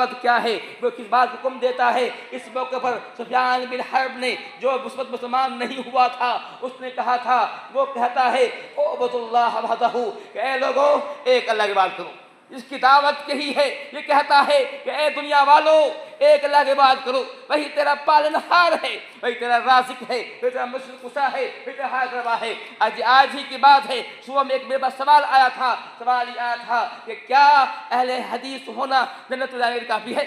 क्या है, वो किस बात को हुक्म देता है। इस मौके पर सुफियान बिन हर्ब ने, जो उस वक्त मुसलमान नहीं हुआ था, उसने कहा था, वो कहता है उअबुदुल्लाह वहदहू, कि ए लोगों एक अल्लाह की बात करो। इसकी दावत यही है, ये कहता है कि ए दुनिया वालों एक अल्लाह की बात करो, वही तेरा पालनहार है, वही तेरा राज़िक है, वही तेरा मुश्किल कुशा है, वही तेरा हाथ रवा है। आज ही की बात है, सुबह में एक मेरे पास सवाल आया था, सवाल ये आया था कि क्या अहले हदीस होना जन्नत में जाने काफ़ी है,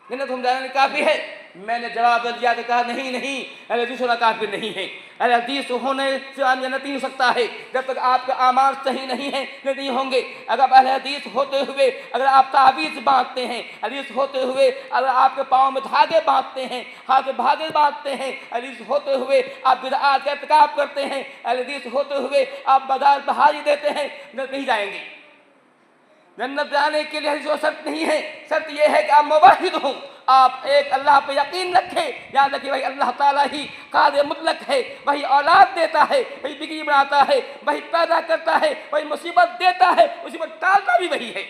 जन्नत में जाने काफ़ी है। मैंने जवाब दिया कि कहा नहीं नहीं, अहले हदीस होना काफ़ी नहीं है। अहले हदीस होने से जन्नत नहीं हो सकता है, जब तक आपका आमाल सही नहीं है नहीं होंगे। अगर अहले हदीस होते हुए अगर आप तावीज़ बांधते हैं, हदीस होते हुए अगर आपके पाँव में धागे बांधते हैं, हाथ में धागे बांधते हैं, हदीस होते हुए आप बिदअत का इर्तिकाब करते हैं, अहले हदीस होते हुए आप बाजार में हाजिरी देते हैं, जन्नत नहीं जाएंगे। जन्नत जाने के लिए जो शर्त नहीं है, शर्त यह है कि आप मुवहिद हों, आप एक अल्लाह पे यकीन रखें, याद रखिए भाई अल्लाह ताला ही कादिर मुतलक है, वही औलाद देता है, वही बिगड़ी बनाता है, वही पैदा करता है, वही मुसीबत देता है, मुसीबत टालता भी वही है,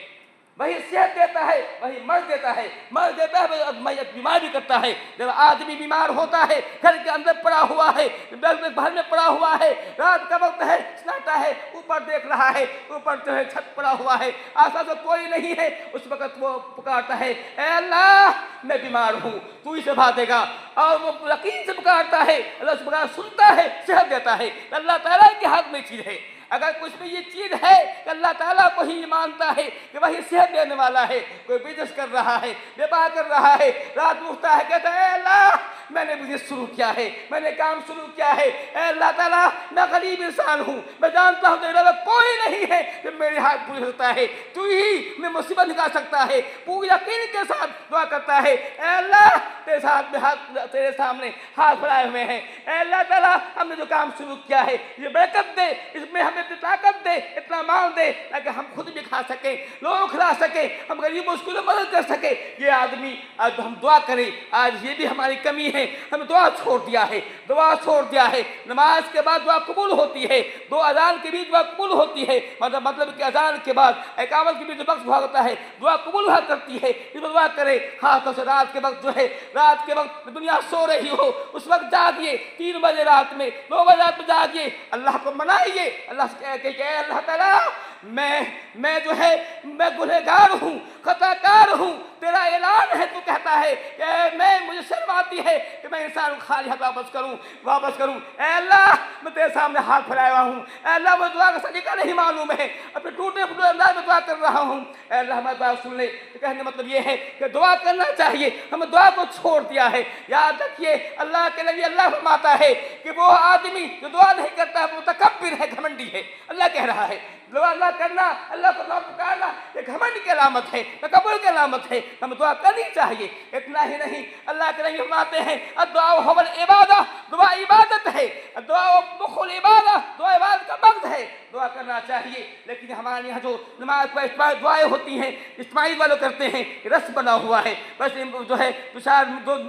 वही सेहत देता है, वही मर्द देता है, मर्द देता है, वही बीमार भी करता है। जब आदमी बीमार होता है, घर के अंदर पड़ा हुआ है, घर में पड़ा हुआ है, रात का वक्त है, सन्नाटा है, ऊपर देख रहा है, ऊपर जो है छत पड़ा हुआ है, आसपास तो कोई नहीं है, उस वक्त वो पुकारता है ए अल्लाह मैं बीमार हूँ, तू ही सेवा देगा। और वो यकीन से पुकारता है, अल्लाह उस पुकार सुनता है, सेहत देता है। अल्लाह ताला के हाथ में चीज़ है। अगर कुछ में ये चीज़ है कि अल्लाह ताला को ही मानता है कि वही सेहत देने वाला है, कोई बिजनेस कर रहा है, व्यापार कर रहा है, रात में उठता है कहता है अल्लाह मैंने बिजनेस शुरू किया है, मैंने काम शुरू किया है, अल्लाह ताला मैं गरीब इंसान हूँ, मैं जानता हूँ तेरे कोई नहीं है कि मेरे हाथ पूरी सकता है, तू ही मैं मुसीबत निकाल सकता है। पूरी यकीन के साथ दुआ करता है अल्लाह तेरे साथ में हाथ, तेरे सामने हाथ बढ़ाए हुए हैं, अल्लाह ताला हमने जो काम शुरू किया है ये बरकत दे, इसमें हमें इतनी ताकत दे, इतना माल दे ताकि हम खुद भी खा सके, लोग खिला सके, हम गरीबों की मदद कर सके। ये आदमी आज हम दुआ करें, आज ये भी हमारी कमी है, हमने दुआ छोड़ दिया है, दुआ छोड़ दिया है। नमाज के बाद दुआ कबूल होती है, दो अजान के बीच दुआ कबूल होती है, मतलब कि अजान के बाद इकामत के बीच जो वक्त हुआ होता है दुआ कबूल हुआ करती है। इस दुआ करें, खासतौर से रात के वक्त जो है, रात के वक्त दुनिया सो रही हो उस वक्त जागिए, 3 बजे रात में, 2 बजे रात में जागिए, अल्लाह को मनाइए, अल्लाह से कह अल्लाह ताला मैं जो है मैं गुनहगार हूँ, खताकार हूँ, तेरा ऐलान है, तू कहता है कि मैं मुझे शर्म आती है कि मैं इंसान खाली हाथ वापस करूँ। अल्लाह मैं तेरे सामने हाथ फैलाया हुआ हूँ, अल्लाह मैं दुआ का सलीका नहीं मालूम है, अपने टूटे फूटे अंदाज में दुआ कर रहा हूँ, अल्लाह हमारी दुआ सुन ले। तो कहने मतलब ये है कि दुआ करना चाहिए, हमें दुआ को छोड़ दिया है। याद रखिए अल्लाह के नबी अल्लाह फरमाता है कि वो आदमी जो दुआ नहीं करता है वो मुतकब्बिर है, घमंडी है। अल्लाह कह रहा है दुआ अल्लाह करना, अल्लाह को ना पुकारना ये घमंड की अलामत है, तकब्बुर की अलामत है, हमें दुआ करनी चाहिए। इतना ही नहीं अल्लाह के नबी फरमाते हैं दुआ हुवल इबादा, दुआ इबादत है, दुआ मुखुल इबादा, दुआ इबादत का मर्द है, दुआ करना चाहिए। लेकिन हमारे यहाँ जो नमाज पर दुआएं होती हैं इस्माइल वालों करते हैं, रस्म बना हुआ है, बस जो है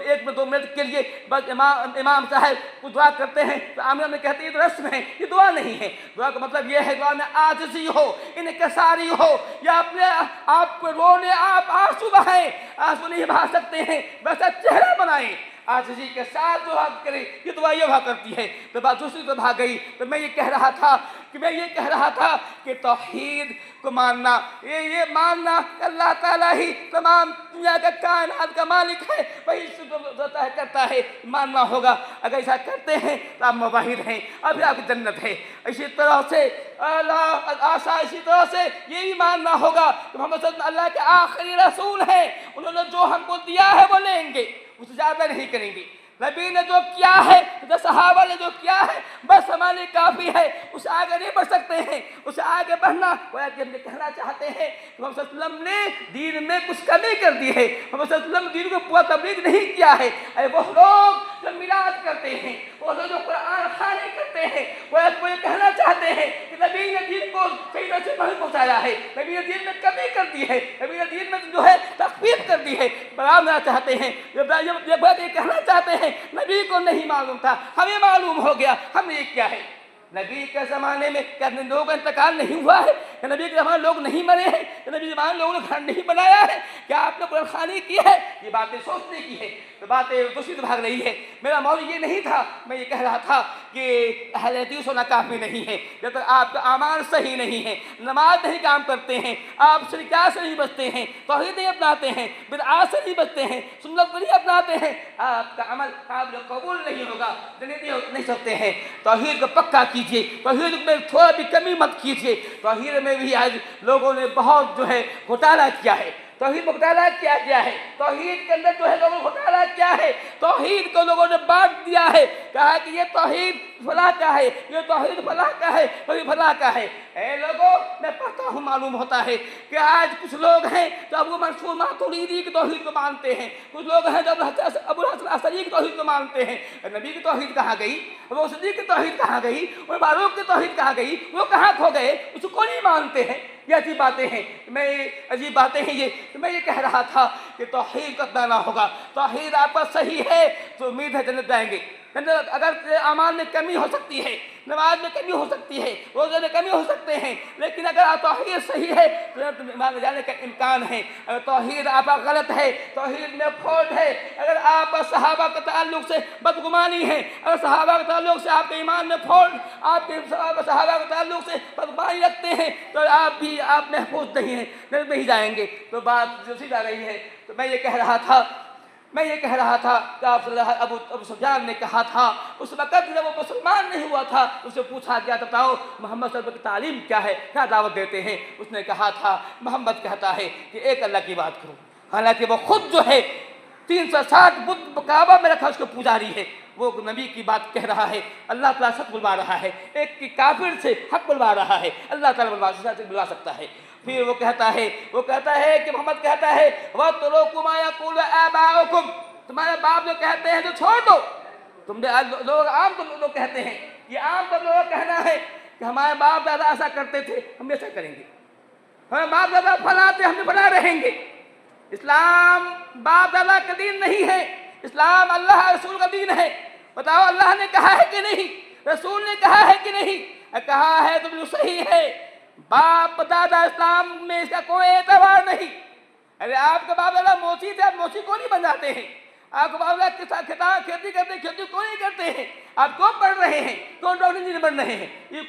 एक में 2 मिनट के लिए बस इमाम साहब को दुआ करते हैं तो आमिर में कहते हैं ये तो रस्म है, ये दुआ नहीं है। दुआ का मतलब ये है दुआ में आजिज़ी हो, इनकिसारी हो, या अपने आप को रोने आप आंसू बहाएं, आंसू नहीं बहा सकते हैं वैसा चेहरा बनाएं, आजिज़ी के साथ दुआ करें। ये दुआ ये हुआ करती है। तो बात दूसरी तो भाग गई, तो मैं ये कह रहा था कि तौहीद को मानना, ये मानना अल्लाह ताला ही तमाम दुनिया का कायनात का मालिक है, वही देता है करता है, मानना होगा। अगर ऐसा करते हैं तो आप मुवाहिद हैं, अभी आपकी जन्नत है। इसी तरह से इसी तरह से ये भी मानना होगा कि मोहम्मद सल्लल्लाहु अलैहि वसल्लम अल्लाह के आखिरी रसूल हैं, उन्होंने जो हमको दिया है वो लेंगे, उससे ज़्यादा नहीं करेंगे। नबी ने जो किया है, जो सहाबा ने जो किया है बस हमारे काफ़ी है, उससे आगे नहीं बढ़ सकते हैं। उससे आगे बढ़ना वो हम कहना चाहते हैं कि मोहम्मद सल्लल्लाहु अलैहि वसल्लम ने दीन में कुछ कमी कर दी है, मोहम्मद सल्लल्लाहु अलैहि वसल्लम दीन को पूरा तबलीग नहीं किया है। अरे वो लोग जो मिलाद करते हैं, वो लोग जो कुरान खानी करते हैं, वो ये कहना चाहते हैं कि नबी ने दीन को सही तरह से नहीं पहुँचाया है, नबी ने दीन में कमी कर दी है, नबी ने दीन में जो है तखफीफ कर दी है, बढ़ाना चाहते हैं। ये कहना चाहते हैं नबी को नहीं मालूम था, हमें मालूम हो गया, हमने ये क्या है। नबी के ज़माने में क्या लोगों का इंतकाल नहीं हुआ है? क्या नबी के ज़माने लोग नहीं मरे हैं? क्या नबी के ज़माने लोगों ने घर नहीं बनाया है? क्या आपने कुरानखानी की है? ये बातें सोचने की है, तो बातें दूसरी भाग रही है। मेरा मौजू ये नहीं था, मैं ये कह रहा था कि अहले हदीस होना काफ़ी नहीं है। जब तक आपका आमान सही नहीं है, नमाज नहीं काम करते हैं, आप शिरकियात से नहीं बचते हैं, तौहीद नहीं अपनाते हैं, बिदअत से नहीं बचते हैं, सुन्नत को नहीं अपनाते हैं, आपका अमल काबिल कबूल नहीं होगा, जन्नत नहीं सकते हैं। तौहीद को पक्का कीजिए, तौहीद में थोड़ा भी कमी मत कीजिए। तौहीद में भी आज लोगों ने बहुत जो है घोटाला किया है, तौहीद में घोटाला किया गया है, तौहीद के अंदर जो है लोगों ने घोटाला किया है, तौहीद को लोगों ने बांट दिया है, कहा कि ये तौहीद फलाह का है, ये तौहीद फलाह का है, तौहीद फलाह का है। ऐ लोगों, मैं पढ़ता हूँ, मालूम होता है कि आज कुछ लोग हैं जो अबू मंसूर मातुरीदी की तौहीद को मानते हैं, कुछ लोग हैं जो अबुल हसन अशअरी की तौहीद को मानते हैं। नबी की तौहीद कहाँ गई? अबू सिद्दीक़ की तौहीद कहाँ गई? उमर फारूक की तौहीद कहाँ गई? वो कहाँ खो गए? उसको नहीं मानते हैं। ये अजीब बातें हैं, अजीब बातें हैं ये। तो मैं ये कह रहा था कि तौहीद को अपनाना होगा। तौहीद आपका सही है तो उम्मीद है जन्नत जाएंगे। अगर अमान में कमी हो सकती है, नमाज में कमी हो सकती है, रोज़े में कमी हो सकते हैं, लेकिन अगर तौहीद सही है तो मान जाने का इम्कान है। अगर तौहीद आपका गलत है, तौहीद में फॉल्ट है, अगर आप सहाबा के ताल्लुक से बदगुमानी है, अगर सहाबा के ताल्लुक से आपके ईमान में फॉल्ट, आपके सहाबा के ताल्लुक से बदगुमानी रखते हैं, तो आप महफूज नहीं हैं, जन्नत नहीं जाएंगे। तो बात जो सी जा रही है, तो मैं ये कह रहा था कि अबू सुफियान ने कहा था उस वक़्त जब वो मुसलमान नहीं हुआ था, उससे पूछा गया, बताओ मोहम्मद सल्लल्लाहु अलैहि वसल्लम की तालीम क्या है, क्या दावत देते हैं? उसने कहा था, मोहम्मद कहता है कि एक अल्लाह की बात करो। हालांकि वो खुद जो है 360 बुत काबा में रखा उसके पुजारी है, वो नबी की बात कह रहा है। अल्लाह ताला सच बुलवा रहा है, एक की काफिर से हक बुलवा रहा है, अल्लाह ताला बुलवा सकता है। फिर वो कहता है कि मोहम्मद कहता है, वह तो तुम्हारे बाप जो कहते हैं तो छोड़ दो। लोग आम तो लोग कहते हैं, ये आम तो लोग कहना है कि हमारे बाप दादा ऐसा करते थे, हम ऐसा करेंगे, हमारे बाप दादा फला थे, हम भी फला रहेंगे। इस्लाम बाप दादा का दीन नहीं है, इस्लाम अल्लाह रसूल का दीन है। बताओ, अल्लाह ने कहा है कि नहीं? रसूल ने कहा है कि नहीं? कहा है तो बिल्कुल सही है। बाप दादा इस्लाम में इसका कोई एतबार नहीं। अरे आपके बाप दादा मोची थे, आप मोची को नहीं बन जाते हैं। आपके बाप दादा खेती को नहीं करते हैं। आप क्यों पढ़ रहे हैं? क्यों डॉक्टर इंजीनियर बन रहे हैं? ये